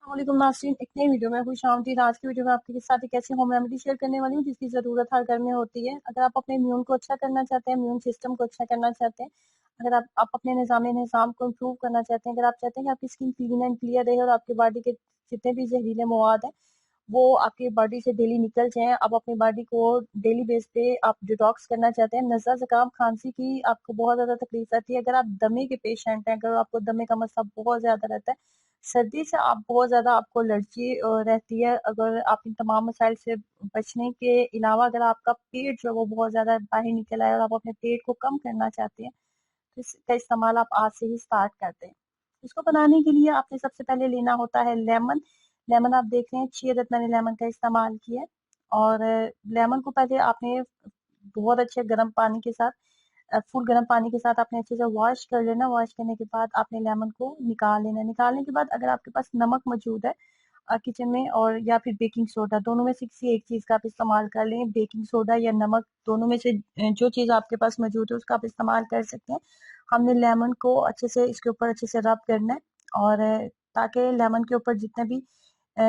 अस्सलामुअलैकुम नाज़रीन, एक नई वीडियो में खुश आमदीद। आज की वीडियो में आपके साथ एक ऐसी होम रेमेडी शेयर करने वाली हूँ जिसकी ज़रूरत हर घर में होती है। अगर आप अपने इम्यून को अच्छा करना चाहते हैं, इम्यून सिस्टम को अच्छा करना चाहते हैं, अगर आप अपने निज़ाम को इम्प्रूव करना चाहते हैं, अगर आप चाहते हैं कि आपकी स्किन क्लीन एंड क्लियर रहे और आपकी बॉडी के जितने भी जहरीले मवाद हैं वो आपकी बॉडी से डेली निकल जाएं, आप अपनी बॉडी को डेली बेस पे आप डिटॉक्स करना चाहते हैं। नज़ला, ज़ुकाम, खांसी की आपको बहुत ज़्यादा तकलीफ आती है, अगर आप दमे के पेशेंट हैं, अगर आपको दमे का मसला बहुत ज़्यादा रहता है, सर्दी से आप बहुत ज़्यादा आपको एलर्जी रहती है, अगर आप इन तमाम मसाइल से बचने के अलावा अगर आपका पेट जो है वो बहुत ज़्यादा बाहर निकल आए और आप अपने पेट को कम करना चाहते हैं तो इसका इस्तेमाल आप आज से ही स्टार्ट करते हैं। इसको बनाने के लिए आपने सबसे पहले लेना होता है लेमन। लेमन आप देख रहे हैं 6 अदद मैंने लेमन का इस्तेमाल किया है। और लेमन को पहले आपने बहुत अच्छे गर्म पानी के साथ फुल गर्म पानी के साथ आपने अच्छे से वॉश कर लेना। वॉश करने के बाद आपने लेमन को निकाल लेना। निकालने के बाद अगर आपके पास नमक मौजूद है किचन में और या फिर बेकिंग सोडा, दोनों में से किसी एक चीज़ का आप इस्तेमाल कर लें। बेकिंग सोडा या नमक दोनों में से जो चीज़ आपके पास मौजूद है उसका आप इस्तेमाल कर सकते हैं। हमने लेमन को अच्छे से इसके ऊपर अच्छे से रब करना है और ताकि लेमन के ऊपर जितने भी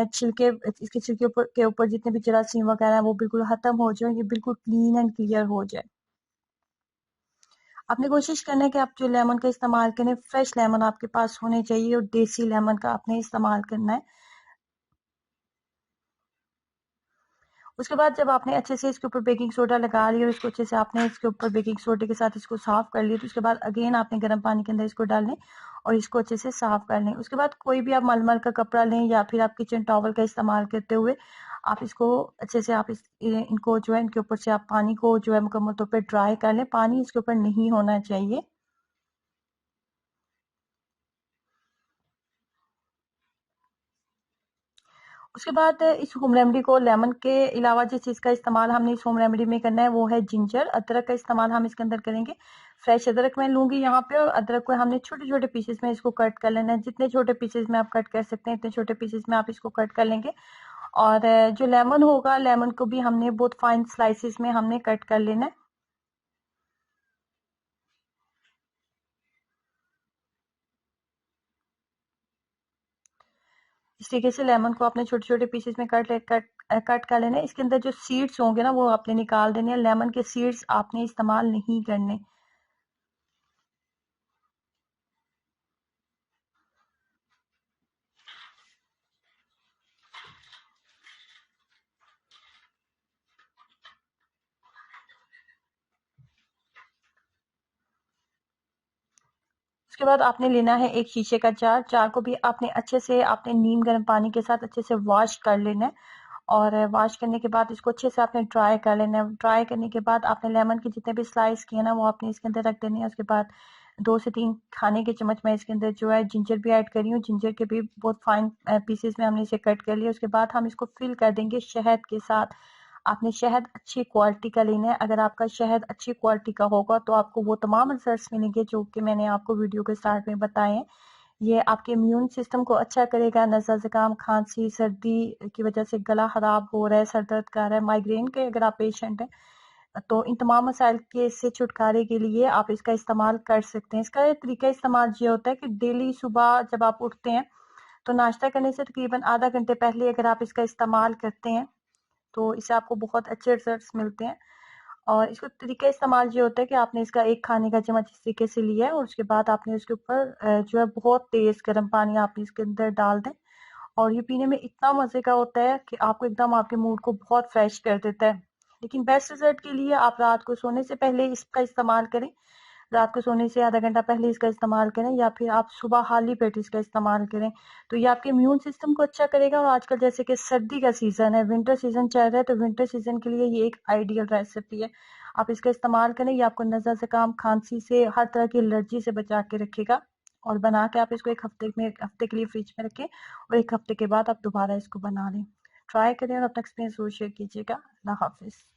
छिलके इसके छिलके के ऊपर जितने भी जरासीम वगैरह है वो बिल्कुल खत्म हो जाए, ये बिल्कुल क्लीन एंड क्लियर हो जाए। आपने कोशिश करना है कि आप जो लेमन का इस्तेमाल करें फ्रेश लेमन आपके पास होने चाहिए और देसी लेमन का आपने इस्तेमाल करना है। उसके बाद जब आपने अच्छे से इसके ऊपर बेकिंग सोडा लगा लिया और इसको अच्छे से आपने इसके ऊपर बेकिंग सोडे के साथ इसको साफ कर लिया, तो उसके बाद अगेन आपने गर्म पानी के अंदर इसको डाल लें और इसको अच्छे से साफ कर लें। उसके बाद कोई भी आप मलमल का कपड़ा लें या फिर आप किचन टॉवल का इस्तेमाल करते हुए आप इसको अच्छे से आप इनको जो है इनके ऊपर से आप पानी को जो है मुकम्मल तौर पर ड्राई कर लें। पानी इसके ऊपर नहीं होना चाहिए। उसके बाद इस होम रेमेडी को लेमन के अलावा जिस चीज़ का इस्तेमाल हमने इस होम रेमेडी में करना है वो है जिंजर। अदरक का इस्तेमाल हम इसके अंदर करेंगे। फ्रेश अदरक मैं लूँगी यहाँ पे और अदरक को हमने छोटे छोटे पीसेस में इसको कट कर लेना है। जितने छोटे पीसेस में आप कट कर सकते हैं इतने छोटे पीसेस में आप इसको कट कर लेंगे। और जो लेमन होगा लेमन को भी हमने बहुत फाइन स्लाइसिस में हमने कट कर लेना है। इस तरीके से लेमन को आपने छोटे छोटे पीसेस में कट कर लेना है। इसके अंदर जो सीड्स होंगे ना वो आपने निकाल देने हैं। लेमन के सीड्स आपने इस्तेमाल नहीं करने। उसके बाद आपने लेना है एक शीशे का जार। जार को भी आपने अच्छे से आपने नीम गर्म पानी के साथ अच्छे से वॉश कर लेना है और वॉश करने के बाद इसको अच्छे से आपने ड्राई कर लेना है। ड्राई करने के बाद आपने लेमन के जितने भी स्लाइस किए ना वो आपने इसके अंदर रख देने हैं। उसके बाद 2 से 3 खाने के चम्मच मैं इसके अंदर जो है जिंजर भी ऐड करी हूँ। जिंजर के भी बहुत फाइन पीसेस में हमने इसे कट कर लिया। उसके बाद हम इसको फिल कर देंगे शहद के साथ। आपने शहद अच्छी क्वालिटी का लेना है। अगर आपका शहद अच्छी क्वालिटी का होगा तो आपको वो तमाम रिजल्ट्स मिलेंगे जो कि मैंने आपको वीडियो के स्टार्ट में बताए हैं। ये आपके इम्यून सिस्टम को अच्छा करेगा। नज़ला, ज़ुकाम, खांसी, सर्दी की वजह से गला खराब हो रहा है, सर दर्द कर रहा है, माइग्रेन के अगर आप पेशेंट हैं तो इन तमाम मसाइल के से छुटकारे के लिए आप इसका इस्तेमाल कर सकते हैं। इसका तरीका इस्तेमाल ये होता है कि डेली सुबह जब आप उठते हैं तो नाश्ता करने से तकरीबन आधा घंटे पहले अगर आप इसका इस्तेमाल करते हैं तो इससे आपको बहुत अच्छे रिजल्ट्स मिलते हैं। और इसका तरीका इस्तेमाल ये होता है कि आपने इसका एक खाने का चम्मच इस तरीके से लिया है और उसके बाद आपने उसके ऊपर जो है बहुत तेज गर्म पानी आपने इसके अंदर डाल दें और ये पीने में इतना मजे का होता है कि आपको एकदम आपके मूड को बहुत फ्रेश कर देता है। लेकिन बेस्ट रिजल्ट के लिए आप रात को सोने से पहले इसका इस्तेमाल करें। रात को सोने से आधा घंटा पहले इसका इस्तेमाल करें या फिर आप सुबह खाली पेट इसका इस्तेमाल करें तो ये आपके इम्यून सिस्टम को अच्छा करेगा। और आजकल जैसे कि सर्दी का सीजन है, विंटर सीजन चल रहा है, तो विंटर सीजन के लिए ये एक आइडियल रेसिपी है। आप इसका इस्तेमाल करें। ये आपको नज़ला, ज़ुकाम, खांसी से हर तरह की एलर्जी से बचा के रखेगा। और बना के आप इसको एक हफ्ते के लिए फ्रिज में रखें और एक हफ्ते के बाद आप दोबारा इसको बना लें। ट्राई करें और अपना एक्सपीरियंस जरूर शेयर कीजिएगा। अल्लाह हाफिज़।